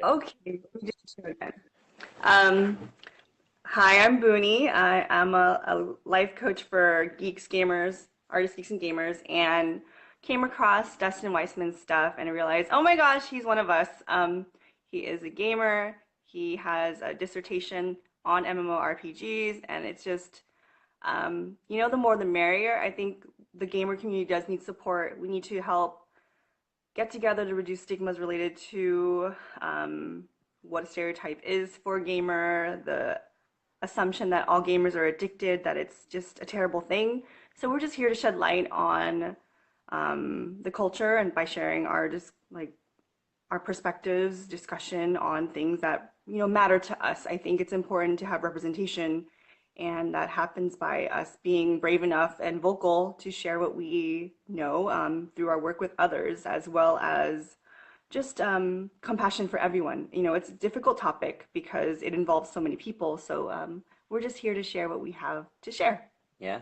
ahead. Okay, let me just do it again. Um, Hi, I'm Boonie. I am a life coach for geeks, gamers, artists, geeks, and gamers, and came across Dustin Weissman's stuff and realized, oh my gosh, he's one of us. He is a gamer. He has a dissertation on MMORPGs, and it's just, the more the merrier. I think the gamer community does need support. We need to help get together to reduce stigmas related to what a stereotype is for a gamer, the assumption that all gamers are addicted, that it's just a terrible thing. So we're just here to shed light on the culture and by sharing our just like our perspectives, discussion on things that matter to us. I think it's important to have representation, and that happens by us being brave enough and vocal to share what we know through our work with others, as well as just compassion for everyone. It's a difficult topic because it involves so many people. So we're just here to share what we have to share. Yeah,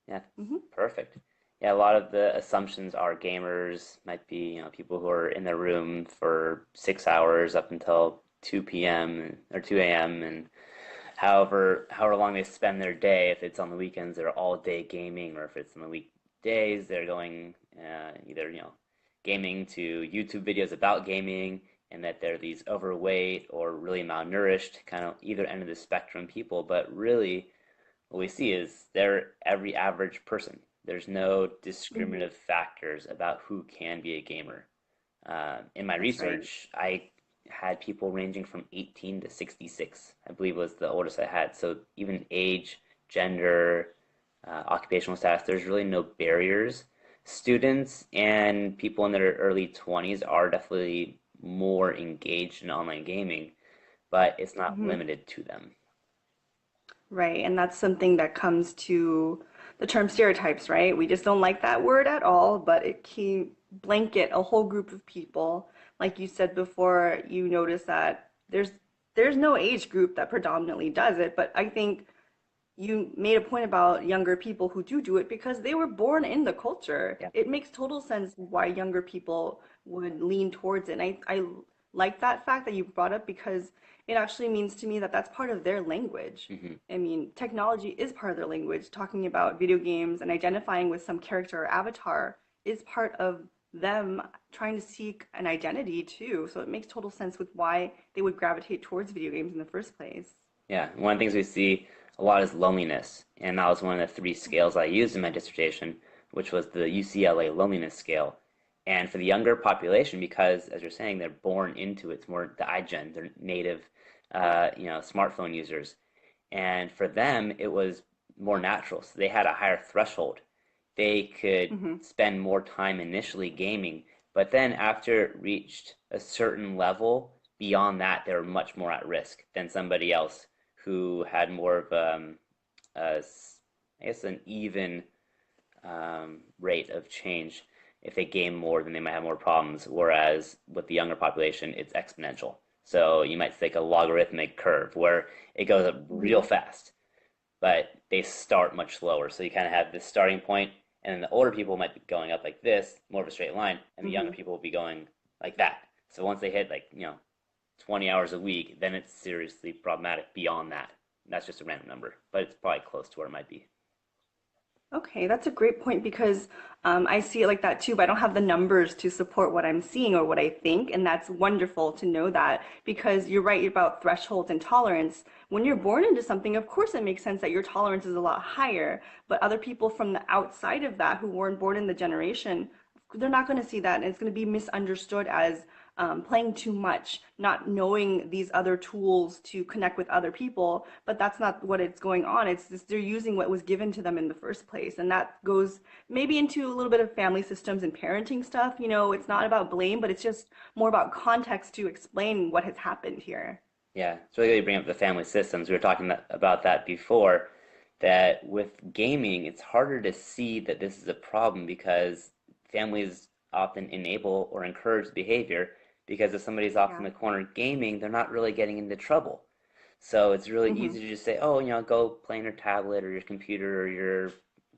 yeah, Hmm. perfect. Yeah, a lot of the assumptions are gamers might be, people who are in their room for 6 hours up until 2 p.m. or 2 a.m. and however long they spend their day. If it's on the weekends, they're all day gaming, or if it's on the weekdays, they're going either, gaming to YouTube videos about gaming, and that they're these overweight or really malnourished, kind of either end of the spectrum people. But really, what we see is they're every average person. There's no Hmm. discriminative factors about who can be a gamer. In my That's right. research, I had people ranging from 18 to 66, I believe was the oldest I had. So even age, gender, occupational status, there's really no barriers. Students and people in their early 20s are definitely more engaged in online gaming, but it's not Hmm. limited to them. Right. And that's something that comes to the term stereotypes, right? We just don't like that word at all, but it can blanket a whole group of people. Like you said before, you notice that there's no age group that predominantly does it, but I think you made a point about younger people who do it because they were born in the culture. Yeah. It makes total sense why younger people would lean towards it. And I like that fact that you brought up because it actually means to me that that's part of their language. Hmm. I mean, technology is part of their language. Talking about video games and identifying with some character or avatar is part of them trying to seek an identity too. So it makes total sense with why they would gravitate towards video games in the first place. Yeah, one of the things we see a lot is loneliness, and that was one of the three scales I used in my dissertation, which was the UCLA loneliness scale. And for the younger population, because as you're saying, they're born into it, it's more the iGen, they're native, smartphone users, and for them it was more natural. So they had a higher threshold. They could Hmm. spend more time initially gaming, but then after it reached a certain level, beyond that, they were much more at risk than somebody else who had more of a I guess an even rate of change. If they game more, then they might have more problems. Whereas with the younger population, it's exponential. So you might take a logarithmic curve where it goes up real Hmm. fast, but they start much slower. So you kind of have this starting point, and then the older people might be going up like this, more of a straight line, and the younger Hmm. people will be going like that. So once they hit 20 hours a week, then it's seriously problematic beyond that. That's just a random number, but it's probably close to where it might be. Okay, that's a great point because I see it like that too, but I don't have the numbers to support what I'm seeing or what I think. And that's wonderful to know that because you're right about thresholds and tolerance. When you're born into something, of course, it makes sense that your tolerance is a lot higher. But other people from the outside of that who weren't born in the generation, they're not going to see that. And it's going to be misunderstood as playing too much, not knowing these other tools to connect with other people, but that's not what it's going on. It's just they're using what was given to them in the first place. And that goes maybe into a little bit of family systems and parenting stuff. It's not about blame, but it's just more about context to explain what has happened here. Yeah, it's really good you bring up the family systems. We were talking about that before, that with gaming, it's harder to see that this is a problem because families often enable or encourage behavior because if somebody's off in Yeah. the corner gaming, they're not really getting into trouble. So it's really Hmm. easy to just say, oh, go play on your tablet or your computer or your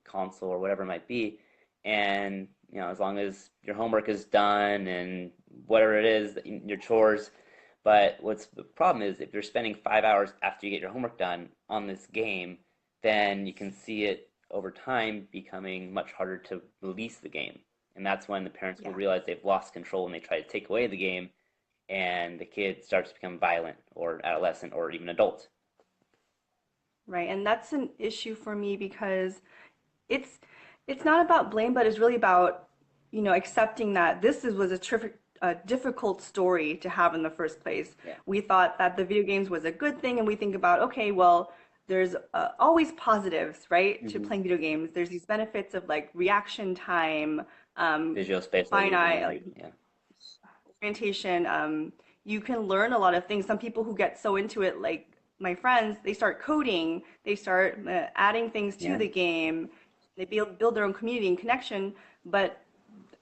console or whatever it might be. And, as long as your homework is done and whatever it is, your chores. But what's the problem is if you're spending 5 hours after you get your homework done on this game, then you can see it over time becoming much harder to release the game. And that's when the parents will Yeah. realize they've lost control and they try to take away the game, and the kid starts to become violent or adolescent or even adult. Right. And that's an issue for me because it's it's not about blame, but it's really about, accepting that was a difficult story to have in the first place. Yeah. We thought that the video games was a good thing, and we think about, okay, well, there's always positives, right, to Hmm. playing video games. There's these benefits of like reaction time, um, Visual spatial finite, reasoning. like Yeah. orientation. You can learn a lot of things. Some people who get so into it, like my friends, they start coding, they start adding things to Yeah. the game, they build their own community and connection. But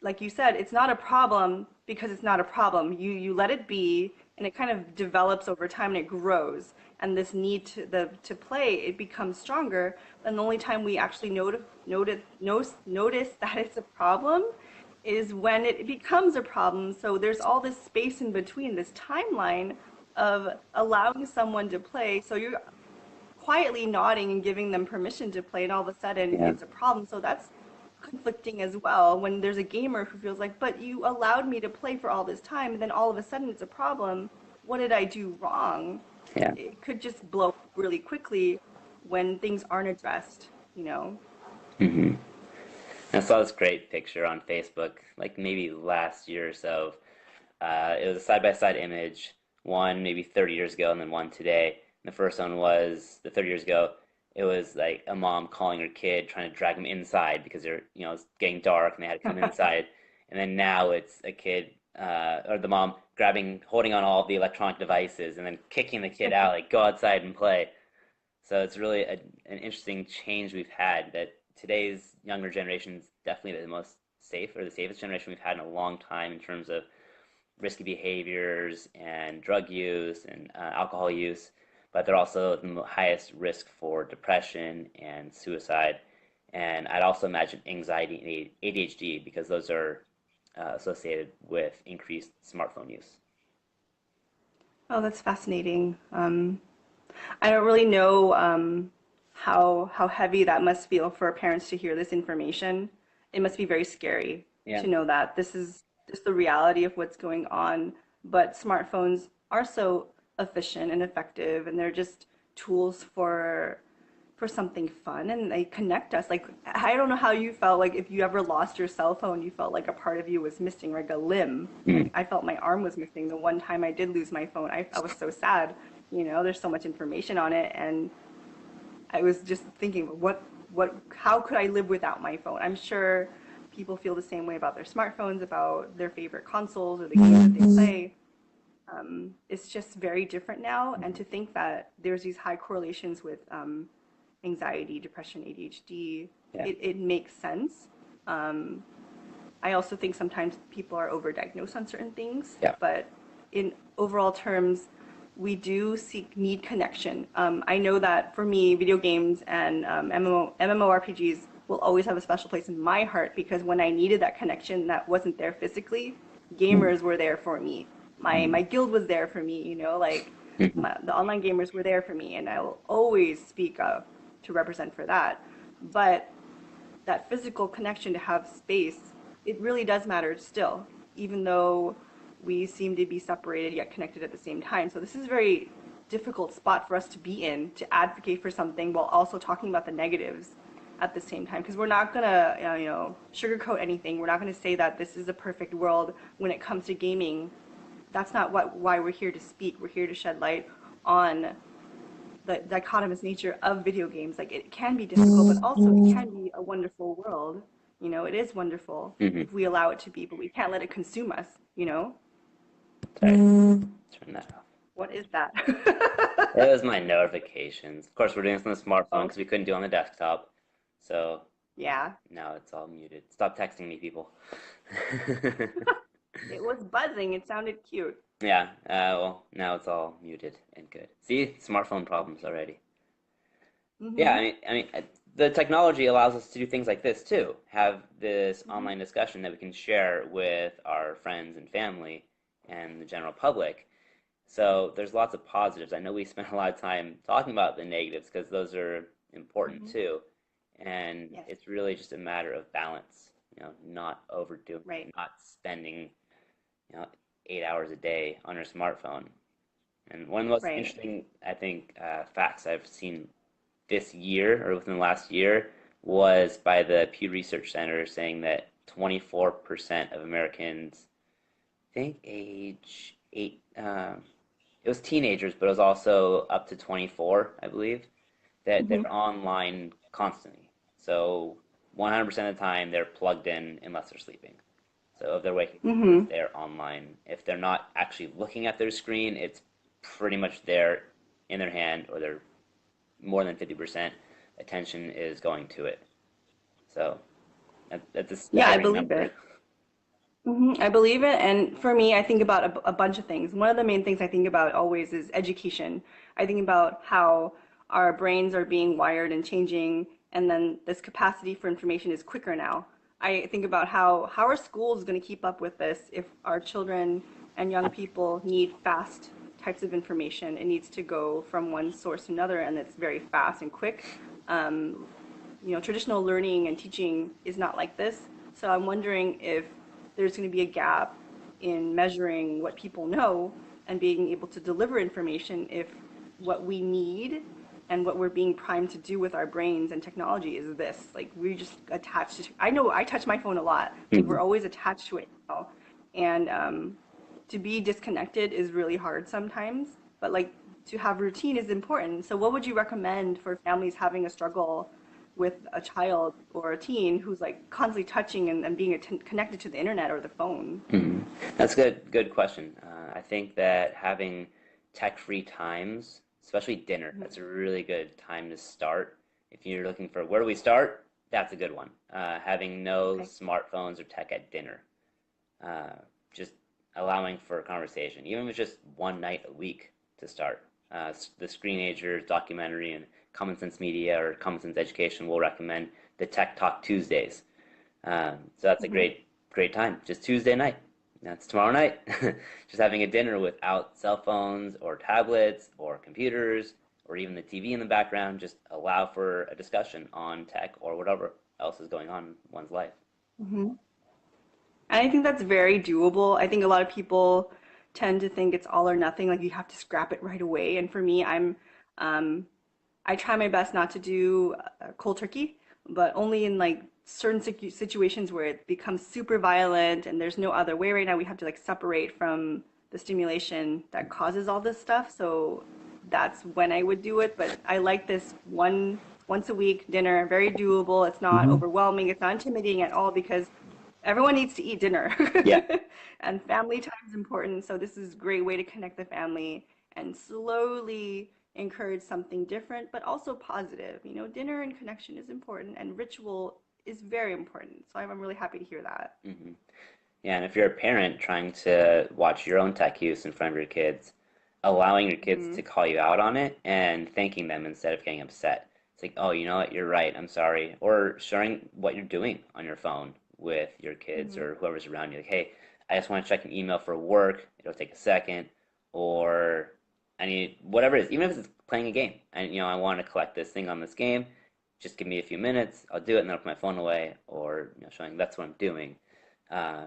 like you said, it's not a problem because it's not a problem. You let it be, and it kind of develops over time and it grows. And this need to play, it becomes stronger. And the only time we actually notice that it's a problem is when it becomes a problem. So there's all this space in between, this timeline of allowing someone to play. So you're quietly nodding and giving them permission to play, and all of a sudden Yeah. it's a problem. So that's conflicting as well when there's a gamer who feels like, but you allowed me to play for all this time, and then all of a sudden it's a problem. What did I do wrong? Yeah. It could just blow up really quickly when things aren't addressed, you know? Hmm. I saw this great picture on Facebook, like maybe last year or so. It was a side-by-side image, one maybe 30 years ago and then one today. And the first one was the 30 years ago. It was like a mom calling her kid, trying to drag him inside because it's getting dark and they had to come inside. And then now it's a kid, or the mom holding on all of the electronic devices and then kicking the kid out, like go outside and play. So it's really an interesting change we've had that today's younger generation is definitely the most safe or the safest generation we've had in a long time in terms of risky behaviors and drug use and alcohol use, but they're also the highest risk for depression and suicide. And I'd also imagine anxiety and ADHD because those are associated with increased smartphone use. Oh, that's fascinating. I don't really know how heavy that must feel for parents to hear this information. It must be very scary Yeah. to know that this is just the reality of what's going on. But smartphones are so efficient and effective, and they're just tools for something fun, and they connect us. Like I don't know how you felt like if you ever lost your cell phone, you felt like a part of you was missing, like a limb. Mm. Like I felt my arm was missing the one time I did lose my phone. I was so sad. There's so much information on it, and I was just thinking, how could I live without my phone? I'm sure people feel the same way about their smartphones, about their favorite consoles or the games that they play. It's just very different now, and to think that there's these high correlations with anxiety, depression, ADHD, Yeah. it makes sense. Um, I also think sometimes people are overdiagnosed on certain things, Yeah. but in overall terms, we do need connection. I know that for me, video games and MMORPGs will always have a special place in my heart because when I needed that connection that wasn't there physically, Mm. gamers were there for me. My guild was there for me, like Mhm. the online gamers were there for me, and I will always speak up to represent for that. But that physical connection to have space, it really does matter still, even though we seem to be separated yet connected at the same time. So this is a very difficult spot for us to be in, to advocate for something while also talking about the negatives at the same time, because we're not gonna sugarcoat anything. We're not gonna say that this is a perfect world when it comes to gaming. That's not why we're here to speak. We're here to shed light on the dichotomous nature of video games. Like it can be difficult, but also it can be a wonderful world. It is wonderful Mhm. if we allow it to be, but we can't let it consume us. Sorry, turn that off. What is that? It was my notifications. Of course, we're doing this on the smartphone Oh, because we couldn't do it on the desktop. So yeah. now it's all muted. Stop texting me, people. It was buzzing. It sounded cute. Yeah, well, now it's all muted and good. See, smartphone problems already. Yeah, Mm-hmm. the technology allows us to do things like this too. Have this online discussion that we can share with our friends and family and the general public. So there's lots of positives. I know we spent a lot of time talking about the negatives because those are important Mm-hmm. too. And Yes. it's really just a matter of balance, not overdoing Right. it, not spending, you know, 8 hours a day on your smartphone. And one of the most Right. interesting, I think, facts I've seen this year or within the last year was by the Pew Research Center saying that 24% of Americans, I think age eight, it was teenagers, but it was also up to 24, I believe, that Mm-hmm. they're online constantly. So 100% of the time they're plugged in unless they're sleeping. So if they're waking up, Mm-hmm. they're online. If they're not actually looking at their screen, it's pretty much there in their hand, or they're more than 50% attention is going to it. So that's a Yeah, I staggering believe number. it. I believe it. And for me, I think about a bunch of things. One of the main things I think about always is education. I think about how our brains are being wired and changing, and then this capacity for information is quicker now. I think about how are schools going to keep up with this if our children and young people need fast types of information. It needs to go from one source to another, and it's very fast and quick. Um, Traditional learning and teaching is not like this. So I'm wondering if there's going to be a gap in measuring what people know and being able to deliver information if what we need and what we're being primed to do with our brains and technology is this. Like we're just attached to, I know I touch my phone a lot. Like we're Mhm. always attached to it now. And to be disconnected is really hard sometimes, but like to have routine is important. So what would you recommend for families having a struggle with a child or a teen who's like constantly touching and being connected to the internet or the phone? Mhm. That's a good question. I think that having tech-free times, especially dinner, Mhm. that's a really good time to start. If you're looking for where do we start, that's a good one. Having no Okay. smartphones or tech at dinner. uh, just allowing for conversation, even if it's just one night a week to start. The Screenagers documentary and Common Sense Media or Common Sense Education will recommend the Tech Talk Tuesdays. So that's a Hmm. great time. Just Tuesday night. That's tomorrow night. Just having a dinner without cell phones or tablets or computers or even the TV in the background. Just allow for a discussion on tech or whatever else is going on in one's life. Hmm. And I think that's very doable. I think a lot of people tend to think it's all or nothing, like you have to scrap it right away. And for me, um, I try my best not to do cold turkey, but only in like certain situations where it becomes super violent and there's no other way right now. We have to like separate from the stimulation that causes all this stuff. So that's when I would do it. But I like this once a week dinner, very doable. It's not Hmm. overwhelming. It's not intimidating at all because everyone needs to eat dinner Yeah. and family time is important. So this is a great way to connect the family and slowly encourage something different, but also positive. Dinner and connection is important and ritual is very important. So I'm really happy to hear that. Hmm. Yeah, and if you're a parent trying to watch your own tech use in front of your kids, allowing your kids Hmm. to call you out on it and thanking them instead of getting upset. It's like, oh, you know what, you're right, I'm sorry. Or sharing what you're doing on your phone with your kids Hmm. or whoever's around you. Like, hey, I just want to check an email for work. It'll take a second. Or I need whatever it is, even if it's playing a game. And I want to collect this thing on this game. Just give me a few minutes. I'll do it and then I'll put my phone away. Or showing that's what I'm doing. Uh,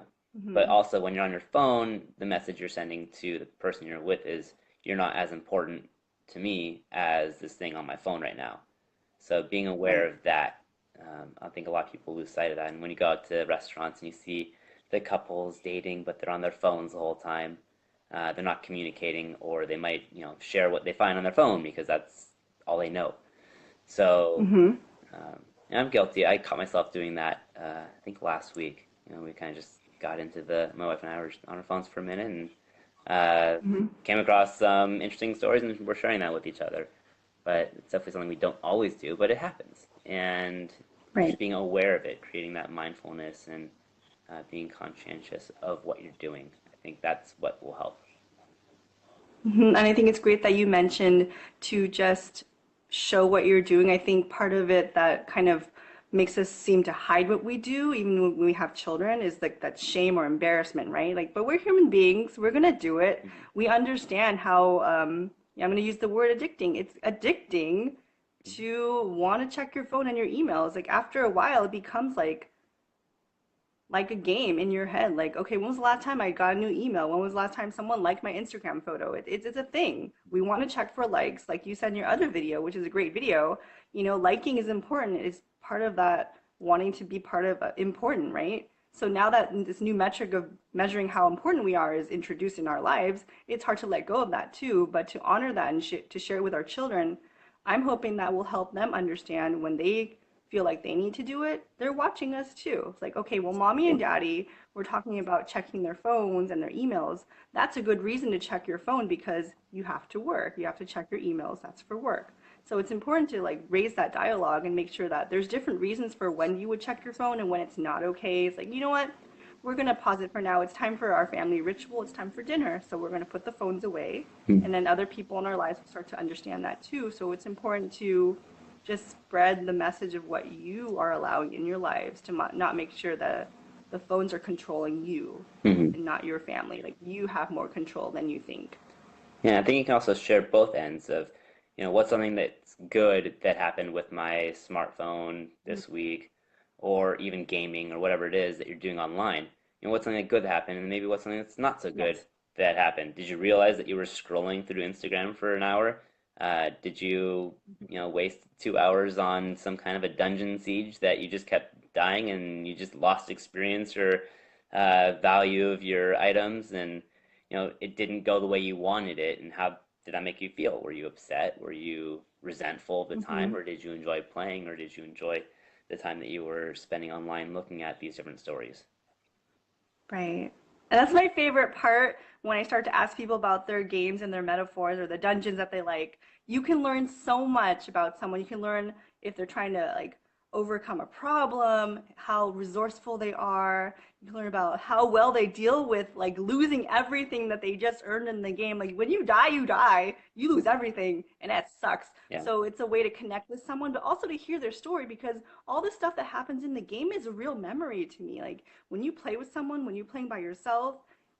but Hmm. also, when you're on your phone, the message you're sending to the person you're with is you're not as important to me as this thing on my phone right now. So being aware Right. of that, I think a lot of people lose sight of that. And when you go out to restaurants and you see the couples dating, but they're on their phones the whole time, they're not communicating, or they might, share what they find on their phone because that's all they know. So Hmm. and I'm guilty. I caught myself doing that. I think last week. We kind of just got into my wife and I were just on our phones for a minute and Hmm. came across some interesting stories, and we're sharing that with each other. But it's definitely something we don't always do, but it happens. And just Right. being aware of it, creating that mindfulness, and being conscientious of what you're doing. I think that's what will help. And I think it's great that you mentioned to just show what you're doing. I think part of it that kind of makes us seem to hide what we do, even when we have children, is like that shame or embarrassment, right? Like, but we're human beings. We're gonna do it. Mhm. We understand how, yeah, I'm gonna use the word addicting. It's addicting Mhm. to want to check your phone and your emails. Like after a while, it becomes like a game in your head. Like, okay, when was the last time I got a new email? When was the last time someone liked my Instagram photo? It's a thing. We want to check for likes, like you said in your other video, which is a great video. You know, liking is important. It's part of that wanting to be part of important, right? So now that this new metric of measuring how important we are is introduced in our lives, it's hard to let go of that too. But to honor that and to share it with our children, I'm hoping that will help them understand when they feel like they need to do it, they're watching us too. It's like, okay, well, mommy and daddy were talking about checking their phones and their emails. That's a good reason to check your phone because you have to work. You have to check your emails. That's for work. So it's important to like raise that dialogue and make sure that there's different reasons for when you would check your phone and when it's not okay. It's like, you know what? We're going to pause it for now. It's time for our family ritual. It's time for dinner. So we're going to put the phones away. And then other people in our lives will start to understand that too. So it's important to just spread the message of what you are allowing in your lives to not make sure that the phones are controlling you Mhm. and not your family. Like you have more control than you think. Yeah, I think you can also share both ends of, what's something that's good that happened with my smartphone Mhm. this week, or even gaming or whatever it is that you're doing online. What's something good that happened, and maybe what's something that's not so good Yes. that happened. Did you realize that you were scrolling through Instagram for an hour? Did you, waste 2 hours on some kind of a dungeon siege that you just kept dying and you just lost experience or value of your items and it didn't go the way you wanted it, and how did that make you feel? Were you upset? Were you resentful of the time, Hmm. or did you enjoy playing, or did you enjoy the time that you were spending online looking at these different stories? Right. And that's my favorite part when I start to ask people about their games and their metaphors or the dungeons that they like. You can learn so much about someone. You can learn if they're trying to like overcome a problem, how resourceful they are. You can learn about how well they deal with like losing everything that they just earned in the game. Like when you die, you die. You lose everything, and that sucks. Yeah. So it's a way to connect with someone, but also to hear their story because all the stuff that happens in the game is a real memory to me. Like when you play with someone, when you're playing by yourself,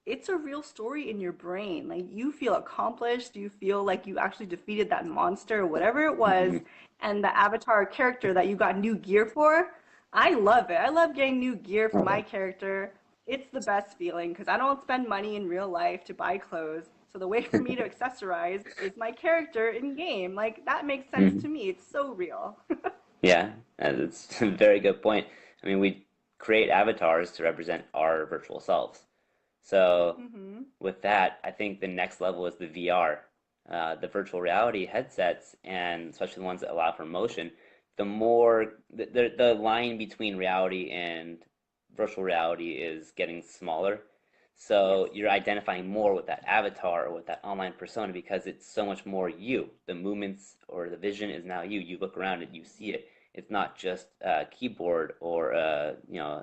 it's a real story in your brain. Like you feel accomplished, you feel like you actually defeated that monster or whatever it was, Hmm. and the avatar character that you got new gear for. I love it. I love getting new gear for my character. It's the best feeling because I don't spend money in real life to buy clothes. So the way for me to accessorize is my character in game. Like that makes sense Hmm. to me. It's so real. Yeah, that's a very good point. I mean, we create avatars to represent our virtual selves. So Hmm. with that, I think the next level is the VR, the virtual reality headsets, and especially the ones that allow for motion. The more the line between reality and virtual reality is getting smaller. Yes. So you're identifying more with that avatar or with that online persona because it's so much more you. The movements or the vision is now you. You look around and you see it. It's not just a keyboard or a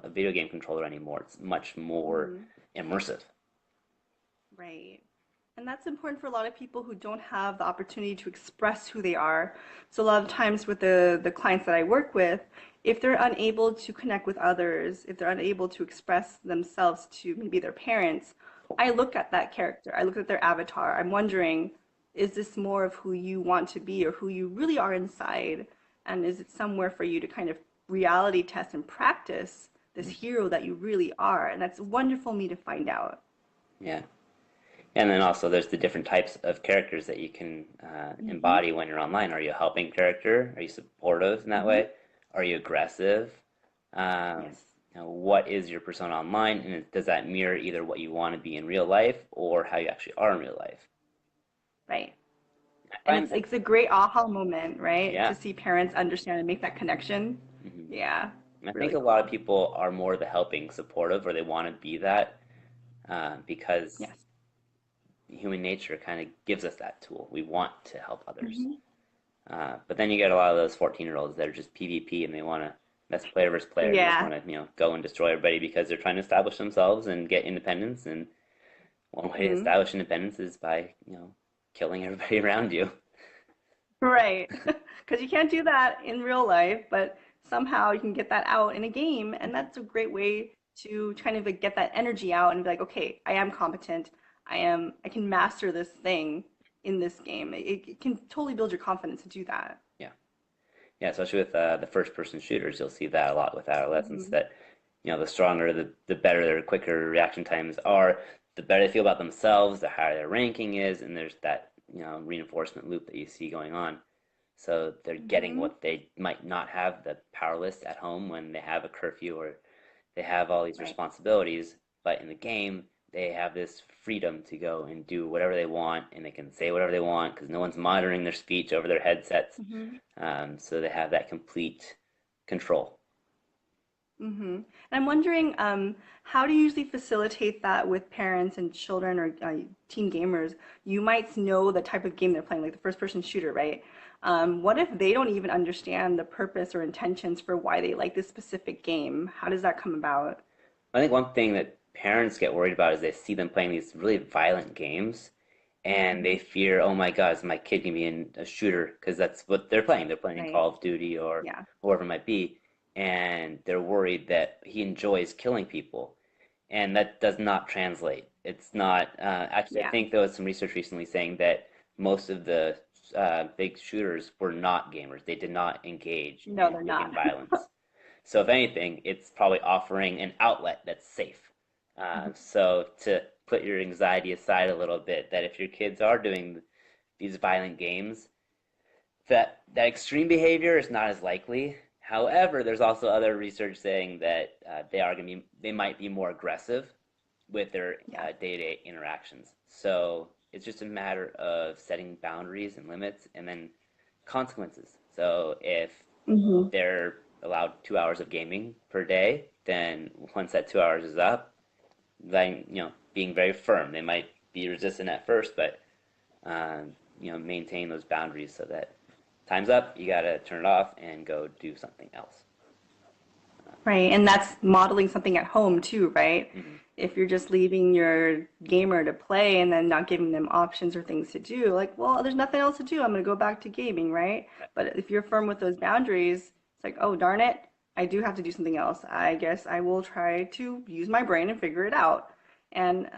video game controller anymore. It's much more Hmm. immersive. Right. And that's important for a lot of people who don't have the opportunity to express who they are. So a lot of times with the clients that I work with, if they're unable to connect with others, if they're unable to express themselves to maybe their parents, I look at that character. I look at their avatar. I'm wondering, is this more of who you want to be or who you really are inside? And is it somewhere for you to kind of reality test and practice this hero that you really are? And that's wonderful me to find out. Yeah. And then also there's the different types of characters that you can Hmm. embody when you're online. Are you a helping character? Are you supportive in that Hmm. way? Are you aggressive? Um, Yes. what is your persona online? And does that mirror either what you want to be in real life or how you actually are in real life? Right. I And find, it's a great aha moment, right? To yeah. see parents understand and make that connection. Hmm. Yeah, I think really a lot of cool. people are more the helping, supportive, or they want to be that because Yes. human nature kind of gives us that tool. We want to help others. Hmm. But then you get a lot of those 14-year-olds that are just PvP and they want to, that's player versus player. They just Yeah. want to, go and destroy everybody because they're trying to establish themselves and get independence. And one way to Hmm. establish independence is by, killing everybody around you. Right. Because you can't do that in real life, but somehow you can get that out in a game, and that's a great way to kind of like get that energy out and be like, okay, I am competent. I can master this thing in this game. It can totally build your confidence to do that. Yeah. Yeah, especially with the first-person shooters, you'll see that a lot with adolescents. Hmm. That the stronger, the better their quicker reaction times are, the better they feel about themselves, the higher their ranking is, and there's that reinforcement loop that you see going on. So they're getting Hmm. what they might not have the powerless at home when they have a curfew or they have all these Right. responsibilities, but in the game they have this freedom to go and do whatever they want, and they can say whatever they want because no one's monitoring their speech over their headsets. Hmm. So they have that complete control. Hmm. And I'm wondering, how do you usually facilitate that with parents and children or teen gamers? You might know the type of game they're playing, like the first-person shooter, right? What if they don't even understand the purpose or intentions for why they like this specific game? How does that come about? I think one thing that parents get worried about is they see them playing these really violent games and they Hmm. fear, oh my God, is my kid gonna be in a shooter? Because that's what they're playing. They're playing Right. Call of Duty or Yeah. whatever it might be, and they're worried that he enjoys killing people, and that does not translate. It's not. Actually, I Yeah. think there was some research recently saying that most of the big shooters were not gamers. They did not engage No, in they're video game not. violence. So if anything, it's probably offering an outlet that's safe. So to put your anxiety aside a little bit, that if your kids are doing these violent games, that extreme behavior is not as likely. However, there's also other research saying that they might be more aggressive with their Yeah. day-to-day interactions. So it's just a matter of setting boundaries and limits, and then consequences. So if Hmm. they're allowed 2 hours of gaming per day, then once that 2 hours is up, then being very firm. They might be resistant at first, but maintain those boundaries so that time's up, you gotta turn it off and go do something else. Right. And that's modeling something at home too, right? Mhm. If you're just leaving your gamer to play and then not giving them options or things to do, like, well, there's nothing else to do. I'm going to go back to gaming, right? But if you're firm with those boundaries, it's like, oh, darn it, I do have to do something else. I guess I will try to use my brain and figure it out. And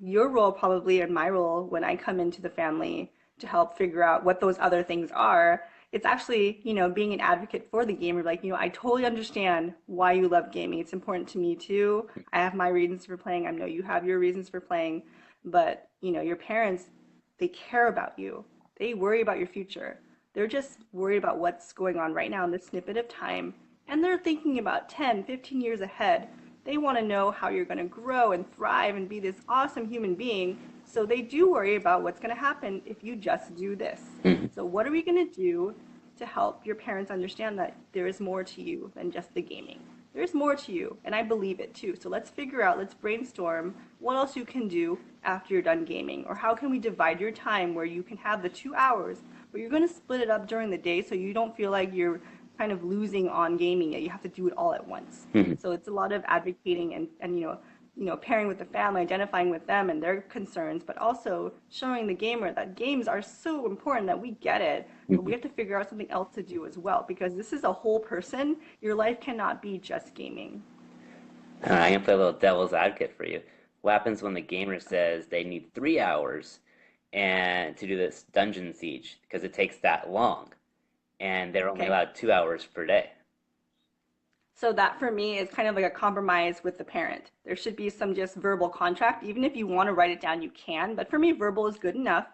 your role, probably, and my role when I come into the family to help figure out what those other things are, it's actually, being an advocate for the gamer, like, I totally understand why you love gaming. It's important to me too. I have my reasons for playing. I know you have your reasons for playing, but, your parents, they care about you. They worry about your future. They're just worried about what's going on right now in this snippet of time, and they're thinking about 10, 15 years ahead. They want to know how you're going to grow and thrive and be this awesome human being. So they do worry about what's going to happen if you just do this. Mhm. So, what are we going to do to help your parents understand that there is more to you than just the gaming? There's more to you, and I believe it too. So, let's brainstorm what else you can do after you're done gaming, or how can we divide your time where you can have the 2 hours, but you're going to split it up during the day so you don't feel like you're kind of losing on gaming it. You have to do it all at once. Mhm. So, it's a lot of advocating and pairing with the family, identifying with them and their concerns, but also showing the gamer that games are so important that we get it, but we Mhm. have to figure out something else to do as well because this is a whole person. Your life cannot be just gaming. I can play a little devil's advocate for you. What happens when the gamer says they need 3 hours and to do this dungeon siege because it takes that long, and they're only Okay. allowed 2 hours per day? So that for me is kind of like a compromise with the parent. There should be some just verbal contract. Even if you want to write it down, you can. But for me, verbal is good enough.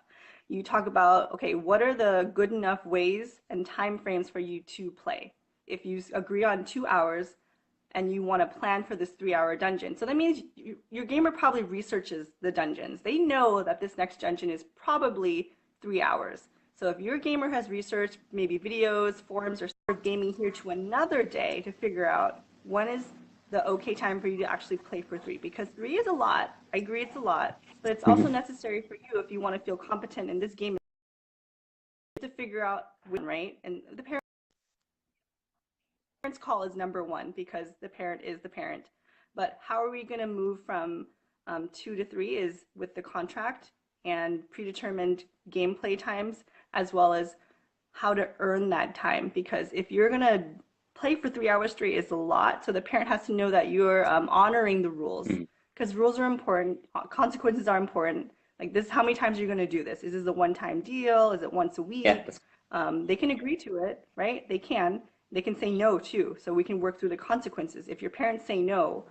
You talk about, okay, what are the good enough ways and time frames for you to play? If you agree on 2 hours and you want to plan for this 3 hour dungeon. So that means your gamer probably researches the dungeons. They know that this next dungeon is probably 3 hours. So if your gamer has researched maybe videos, forums, or gaming here to another day to figure out when is the okay time for you to actually play for three, because three is a lot. I agree it's a lot, but it's also Mhm. necessary for you if you want to feel competent in this game to figure out when, right? And the parent's call is number one because the parent is the parent. But how are we going to move from 2 to 3 is with the contract and predetermined gameplay times, as well as how to earn that time, because if you're gonna play for 3 hours straight, it's a lot. So the parent has to know that you're honoring the rules, Mhm. because rules are important, consequences are important. Like this, how many times are you gonna do this? Is this a one-time deal? Is it once a Yeah, week? that's They can agree to it, right? They can. They can say no too. So we can work through the consequences. If your parents say no,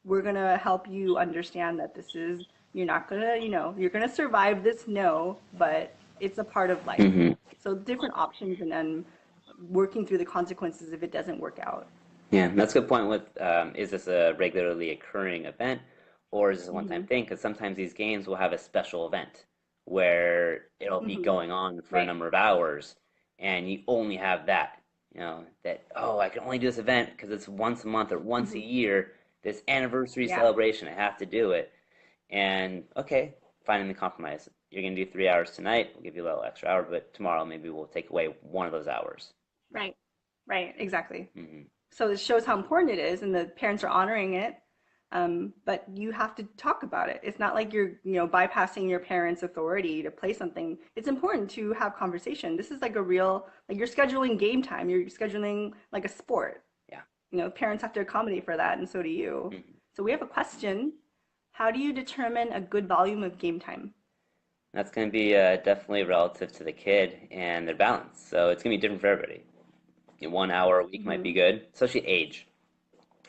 we're gonna help you understand that this is, you're not gonna, you're gonna survive this no, but it's a part of life. hmm So different options, and then working through the consequences if it doesn't work out. yeah, that's a good point with is this a regularly occurring event or is this a one-time Hmm. thing? Because sometimes these games will have a special event where it'll be Hmm. going on for a Right. number of hours and you only have that, that, oh, I can only do this event because it's once a month or once a Hmm. year, this anniversary Yeah. celebration, I have to do it. And okay, finding the compromise. You're gonna do 3 hours tonight, we'll give you a little extra hour, but tomorrow maybe we'll take away one of those hours. Right. Right. Exactly. Hmm So it shows how important it is, and the parents are honoring it. But you have to talk about it. It's not like you're, bypassing your parents' authority to play something. It's important to have conversation. This is like a real, like you're scheduling game time. You're scheduling like a sport. Yeah. Parents have to accommodate for that, and so do you. Mhm. So we have a question. How do you determine a good volume of game time? That's going to be definitely relative to the kid and their balance. So it's going to be different for everybody. 1 hour a week might Hmm. be good, especially age.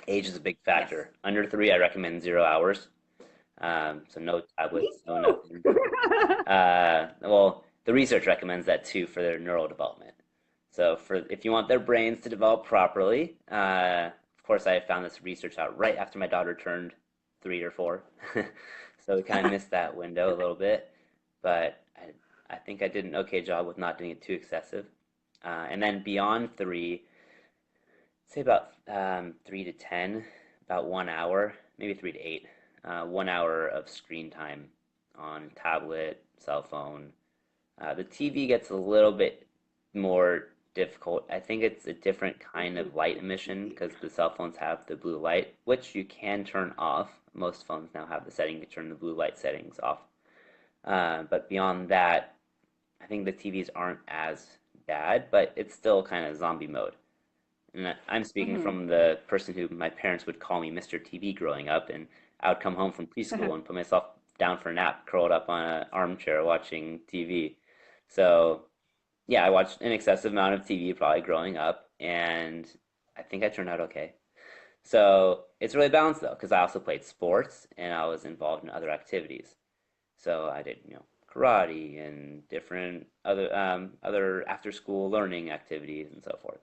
Age is a big Yes. factor. Under three, I recommend 0 hours. So no Me tablets, no nothing. too. Well, the research recommends that too for their neural development. So for if you want their brains to develop properly, of course, I found this research out right after my daughter turned 3 or 4. So we kind of missed that window a little bit, but I think I did an okay job with not doing it too excessive. And then beyond three, say about 3 to 10, about 1 hour, maybe 3 to 8, 1 hour of screen time on tablet, cell phone. The TV gets a little bit more difficult. I think it's a different kind of light emission because the cell phones have the blue light, which you can turn off. Most phones now have the setting to turn the blue light settings off. But beyond that, I think the TVs aren't as bad, but it's still kind of zombie mode. And I'm speaking Hmm. from the person who my parents would call me Mr. TV growing up, and I would come home from preschool and put myself down for a nap, curled up on an armchair watching TV. So, yeah, I watched an excessive amount of TV probably growing up, and I think I turned out okay. So it's really balanced though, because I also played sports and I was involved in other activities. So I did, karate and different other after school learning activities and so forth.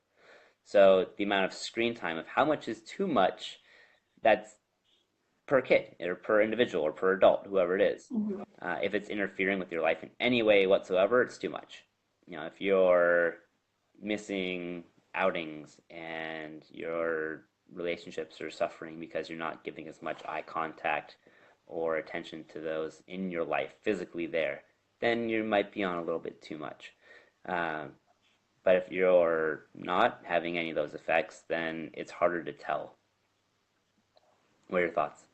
So the amount of screen time of how much is too much, that's per kid or per individual or per adult, whoever it is. Hmm. If it's interfering with your life in any way whatsoever, it's too much. If you're missing outings and your relationships are suffering because you're not giving as much eye contact or attention to those in your life physically there, then you might be on a little bit too much. Um, but if you're not having any of those effects, then it's harder to tell. What are your thoughts?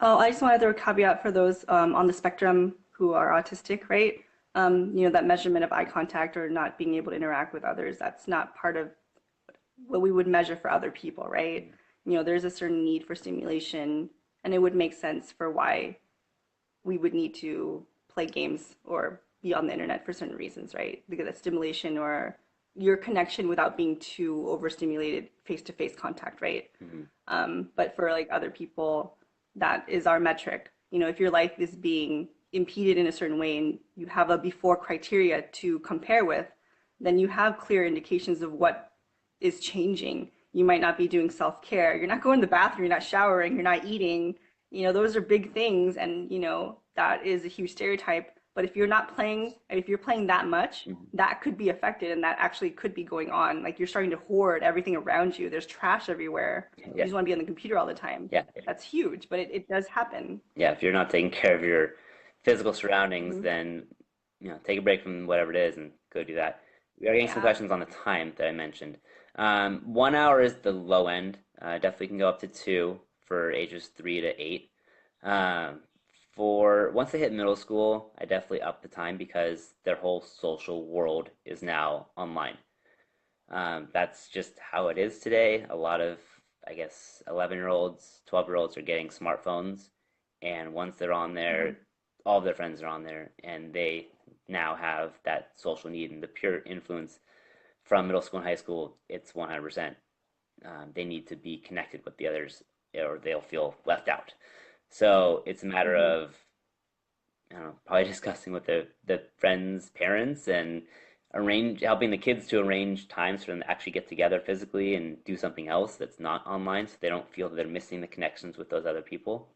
Oh, I just wanted to throw a caveat for those on the spectrum who are autistic, right? That measurement of eye contact or not being able to interact with others, that's not part of what we would measure for other people, right? There's a certain need for stimulation, and it would make sense for why we would need to play games or be on the internet for certain reasons, right? Because that stimulation or your connection without being too overstimulated, face-to-face contact, right? Mm-hmm. But for like other people, that is our metric. If your life is being impeded in a certain way and you have a before criteria to compare with, then you have clear indications of what is changing. You might not be doing self-care. You're not going to the bathroom, you're not showering, you're not eating. Those are big things, and that is a huge stereotype. But if you're not playing, if you're playing that much, Mm-hmm. that could be affected, and that actually could be going on. Like you're starting to hoard everything around you. There's trash everywhere. You Yeah, just want to be on the computer all the time. yeah, That's huge, but it does happen. yeah. If you're not taking care of your physical surroundings, Hmm. then take a break from whatever it is and go do that. We are getting some Yeah. questions on the time that I mentioned. 1 hour is the low end. Definitely can go up to 2 for ages 3 to 8. Um, For once they hit middle school, I definitely up the time because their whole social world is now online. That's just how it is today. A lot of, I guess, 11-year-olds, 12-year-olds are getting smartphones, and once they're on Mhm. there, all of their friends are on there, and they now have that social need and the pure influence from middle school and high school. It's 100%. They need to be connected with the others, or they'll feel left out. So it's a matter Mhm. of I don't know, probably discussing with the friends' parents and helping the kids to arrange times for them to actually get together physically and do something else that's not online, so they don't feel that they're missing the connections with those other people.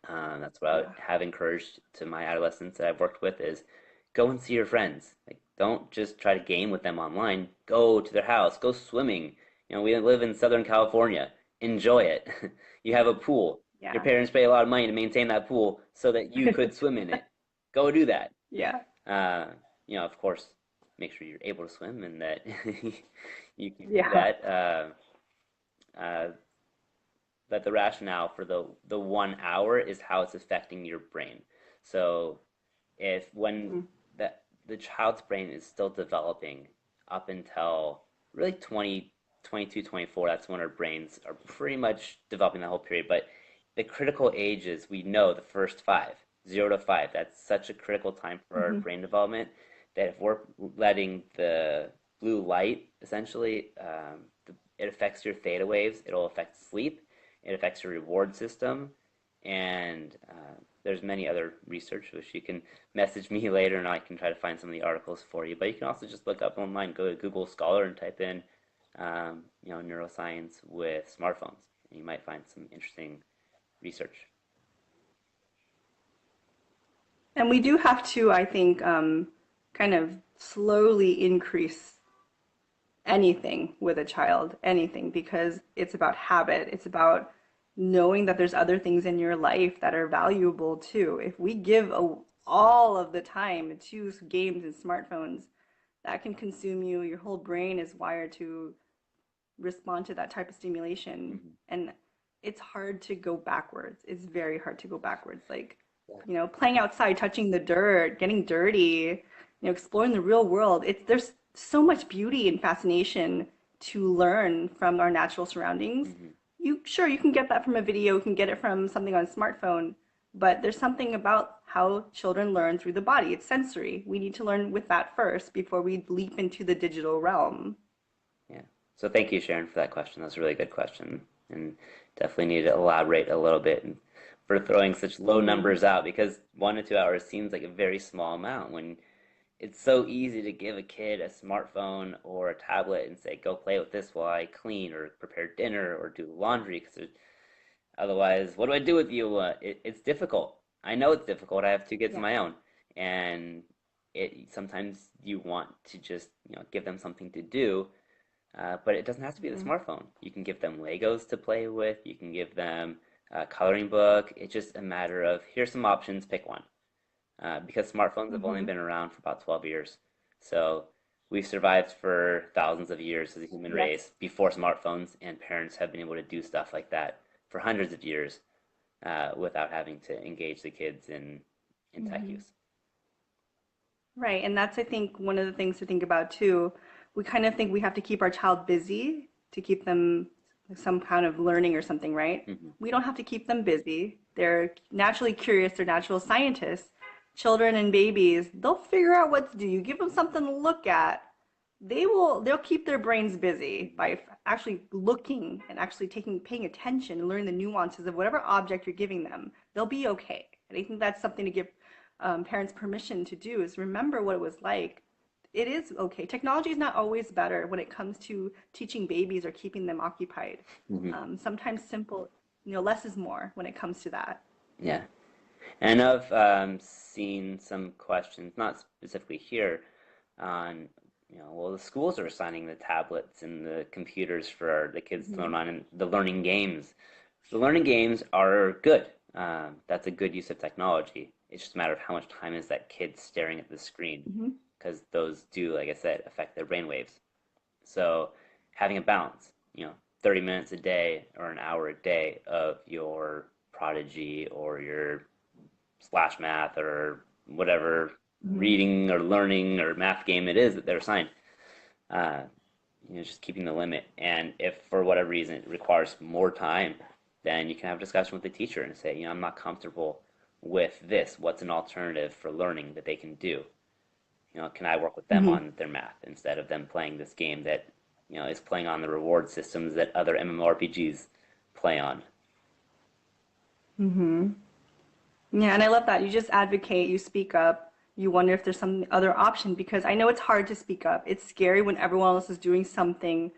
That's what Yeah. I have encouraged to my adolescents that I've worked with is go and see your friends. Like, don't just try to game with them online. Go to their house. Go swimming. We live in Southern California. Enjoy it. You have a pool. Your Yeah. parents pay a lot of money to maintain that pool so that you could swim in it. Go do that. Yeah. Uh, of course, make sure you're able to swim and that you can do Yeah. that. Uh, but the rationale for the 1 hour is how it's affecting your brain. So if when Mhm. the child's brain is still developing up until really 20, 22, 24, that's when our brains are pretty much developing that whole period. But the critical ages, we know the first five, 0 to 5, that's such a critical time for our Mhm. brain development that if we're letting the blue light essentially, it affects your theta waves, it'll affect sleep, it affects your reward system, and there's many other research which you can message me later and I can try to find some of the articles for you. But you can also just look up online, go to Google Scholar and type in, neuroscience with smartphones. And you might find some interesting research. And we do have to, I think, kind of slowly increase anything with a child, anything, because it's about habit. It's about knowing that there's other things in your life that are valuable too. If we give all of the time to games and smartphones, that can consume you. Your whole brain is wired to respond to that type of stimulation. Mm-hmm. And it's hard to go backwards. It's very hard to go backwards. Like, Yeah. playing outside, touching the dirt, getting dirty, exploring the real world. There's so much beauty and fascination to learn from our natural surroundings. Mm-hmm. You can get that from a video, you can get it from something on a smartphone, but there's something about how children learn through the body. It's sensory. We need to learn with that first before we leap into the digital realm. Yeah. So thank you, Sharon, for that question. That's a really good question, and definitely need to elaborate a little bit for throwing such low Mm-hmm. numbers out because 1 to 2 hours seems like a very small amount when it's so easy to give a kid a smartphone or a tablet and say, go play with this while I clean or prepare dinner or do laundry. Because otherwise, what do I do with you? It's difficult. I know it's difficult. I have two kids of Yeah. my own, and sometimes you want to just give them something to do, but it doesn't have to be the Mm-hmm. smartphone. You can give them Legos to play with. You can give them a coloring book. It's just a matter of here's some options, pick one because smartphones have only Mm-hmm. been around for about 12 years. So we've survived for thousands of years as a human Yes. race before smartphones, and parents have been able to do stuff like that for hundreds of years without having to engage the kids in tech Mm-hmm. use. Right. And that's, I think, one of the things to think about too. We kind of think we have to keep our child busy to keep them some kind of learning or something, right? Hmm. We don't have to keep them busy. They're naturally curious, they're natural scientists. Children and babies, they'll figure out what to do. You give them something to look at, they'll keep their brains busy by actually looking and actually paying attention and learning the nuances of whatever object you're giving them. They'll be okay. And I think that's something to give parents permission to do is remember what it was like. It is okay. Technology is not always better when it comes to teaching babies or keeping them occupied. Hmm. Sometimes simple, less is more when it comes to that. Yeah. And I've seen some questions, not specifically here, on, well, the schools are assigning the tablets and the computers for the kids to Hmm. learn on, and the learning games. The learning games are good. That's a good use of technology. It's just a matter of how much time is that kid staring at the screen, Hmm. because those do, like I said, affect their brain waves. So having a balance, 30 minutes a day or an hour a day of your Prodigy or your slash math or whatever Hmm. reading or learning or math game it is that they're assigned. Uh, just keeping the limit. And if for whatever reason it requires more time, then you can have a discussion with the teacher and say, I'm not comfortable with this. What's an alternative for learning that they can do? Can I work with them Hmm. on their math instead of them playing this game that, is playing on the reward systems that other MMORPGs play on? Hmm. Yeah, and I love that. You just advocate, you speak up, you wonder if there's some other option because I know it's hard to speak up. It's scary when everyone else is doing something.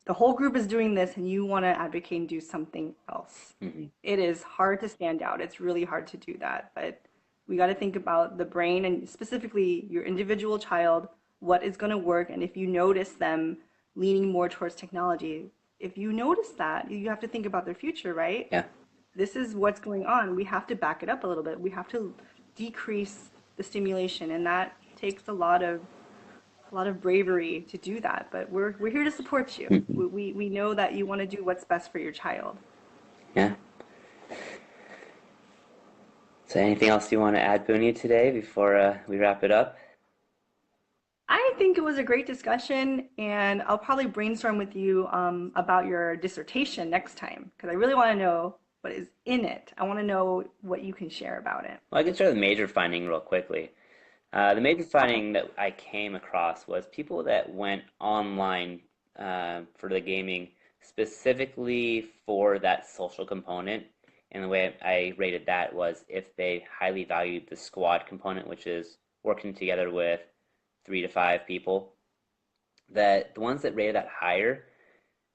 The whole group is doing this and you want to advocate and do something else. Hmm. It is hard to stand out. It's really hard to do that, but we got to think about the brain and specifically your individual child, what is going to work, and if you notice them leaning more towards technology, if you notice that, you have to think about their future, right? Yeah. This is what's going on. We have to back it up a little bit. We have to decrease the stimulation, and that takes a lot of bravery to do that. But we're here to support you. Hmm. We know that you want to do what's best for your child. Yeah. So anything else you want to add, Booney, today before we wrap it up? I think it was a great discussion, and I'll probably brainstorm with you about your dissertation next time because I really want to know what is in it. I want to know what you can share about it. Well, I can share the major finding real quickly. The major Okay. finding that I came across was people that went online for the gaming specifically for that social component. And the way I rated that was if they highly valued the squad component, which is working together with 3 to 5 people, that the ones that rated that higher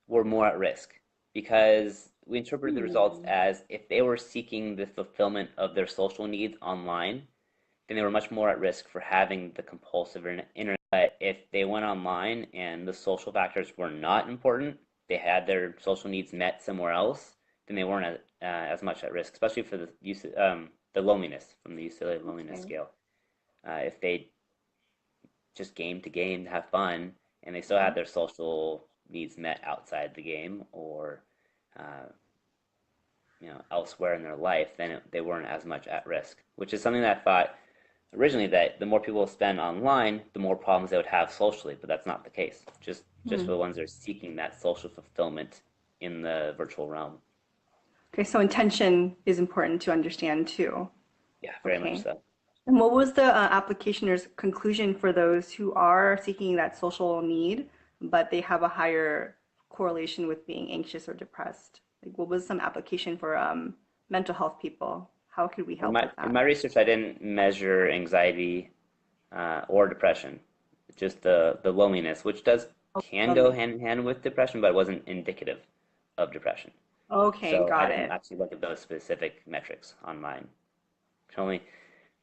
were more at risk because we interpreted the results Hmm. as if they were seeking the fulfillment of their social needs online, then they were much more at risk for having the compulsive internet. But if they went online and the social factors were not important, they had their social needs met somewhere else, then they weren't as much at risk, especially for the loneliness from the UCLA loneliness Okay. scale. If they just game to game to have fun and they still had their social needs met outside the game or uh, elsewhere in their life, then they weren't as much at risk, which is something that I thought originally that the more people spend online, the more problems they would have socially, but that's not the case. Just for Hmm. the ones that are seeking that social fulfillment in the virtual realm. Okay, so intention is important to understand too. Yeah, very much Okay. so. And what was the applicationer's conclusion for those who are seeking that social need, but they have a higher correlation with being anxious or depressed? Like, what was some application for mental health people? How could we In help my with in that? my research, I didn't measure anxiety or depression, just the loneliness, which does can go Loneliness. hand in hand with depression, but it wasn't indicative of depression. Okay, So I got didn't it. actually look at those specific metrics on mine. Can only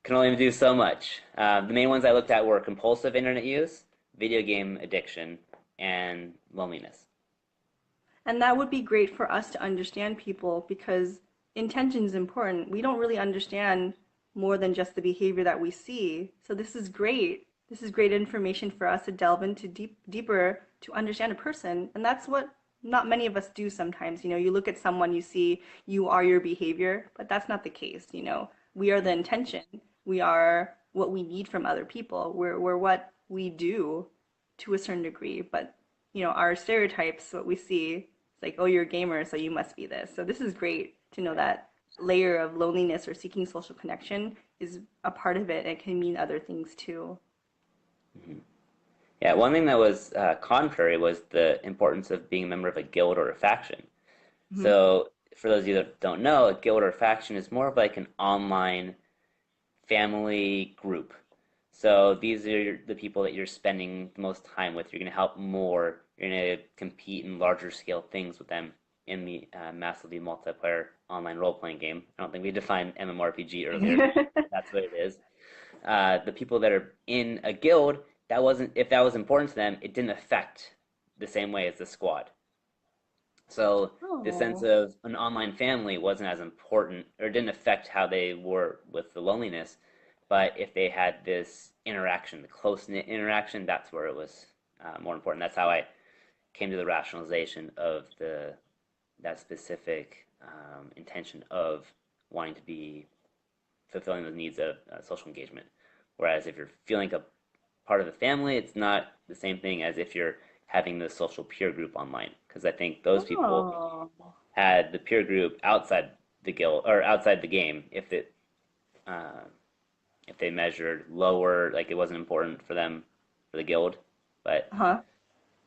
can only do so much. The main ones I looked at were compulsive internet use, video game addiction, and loneliness. And that would be great for us to understand people because intention is important. We don't really understand more than just the behavior that we see. So this is great. This is great information for us to delve into deeper to understand a person. And that's what not many of us do sometimes. You look at someone, you see you are your behavior, but that's not the case. We are the Mhm. intention. We are what we need from other people. We're what we do to a certain degree, but our stereotypes, what we see, it's like, oh, you're a gamer, so you must be this. So this is great to know Yeah. that layer of loneliness or seeking social connection is a part of it. And it can mean other things too. Mhm. Yeah, one thing that was contrary was the importance of being a member of a guild or a faction. Hmm. So, for those of you that don't know, a guild or a faction is more of like an online family group. So these are the people that you're spending the most time with. You're going to help more. You're going to compete in larger scale things with them in the massively multiplayer online role playing game. I don't think we defined MMORPG earlier. That's what it is. The people that are in a guild, that wasn't if that was important to them, it didn't affect the same way as the squad. So the sense Oh. of an online family wasn't as important or didn't affect how they were with the loneliness. But if they had this interaction, the close knit interaction, that's where it was more important. That's how I came to the rationalization of that specific intention of wanting to be fulfilling the needs of social engagement. Whereas if you're feeling a part of the family, it's not the same thing as if you're having the social peer group online. Because I think those people Oh. had the peer group outside the guild or outside the game uh, if they measured lower, like it wasn't important for them for the guild, but Huh.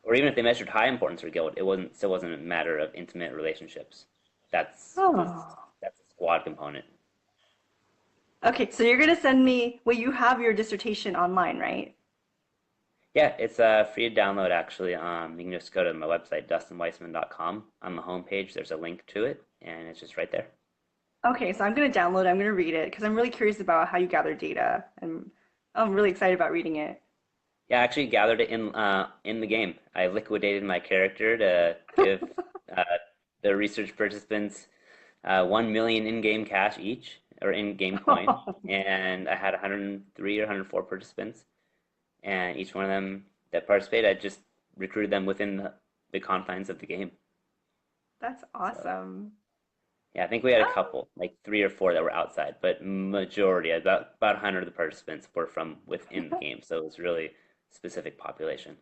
or even if they measured high importance for guild, it wasn't a matter of intimate relationships. That's because Oh. that's a squad component. Okay, so you're gonna send me, well, you have your dissertation online, right? Yeah, it's free to download actually. You can just go to my website, dustinweissman.com. On the homepage, there's a link to it, and it's just right there. Okay, so I'm gonna download it, I'm gonna read it because I'm really curious about how you gather data, and I'm really excited about reading it. Yeah, I actually gathered it in the game. I liquidated my character to give uh, the research participants 1 million in-game cash each, or in-game coin, and I had 103 or 104 participants, and each one of them that participated, I just recruited them within the confines of the game. That's So awesome. yeah, I think we had a Oh, couple, like three or four that were outside, but majority, about 100 of the participants were from within the game, so it was really specific population.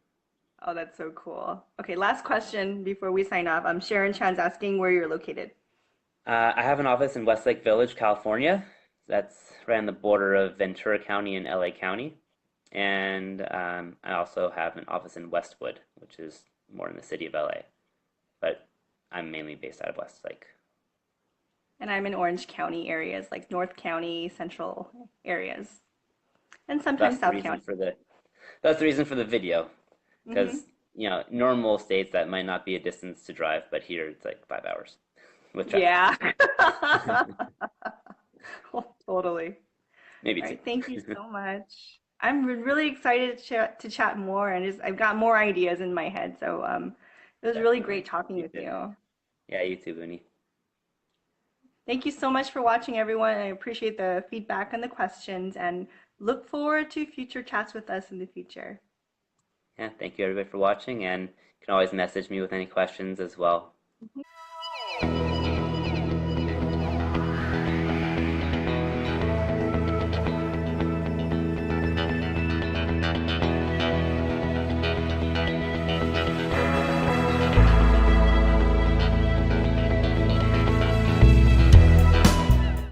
oh, that's so cool. Okay, last question before we sign off. Sharon Chan's asking where you're located. I have an office in Westlake Village, California. That's right on the border of Ventura County and LA County. And I also have an office in Westwood, which is more in the city of LA. But I'm mainly based out of Westlake. And I'm in Orange County areas, like North County, Central areas, and That's sometimes the South reason County. for the video, Hmm. because normal states that might not be a distance to drive, but here it's like 5 hours with traffic, Yeah. Totally. maybe All two. right, thank you so much. I'm really excited to chat more, and just I've got more ideas in my head. So it was really great Definitely. talking You with too. you. Yeah, you too, Booney. Thank you so much for watching, everyone. I appreciate the feedback and the questions, and look forward to future chats with us in the future. Yeah, thank you everybody for watching, and you can always message me with any questions as well.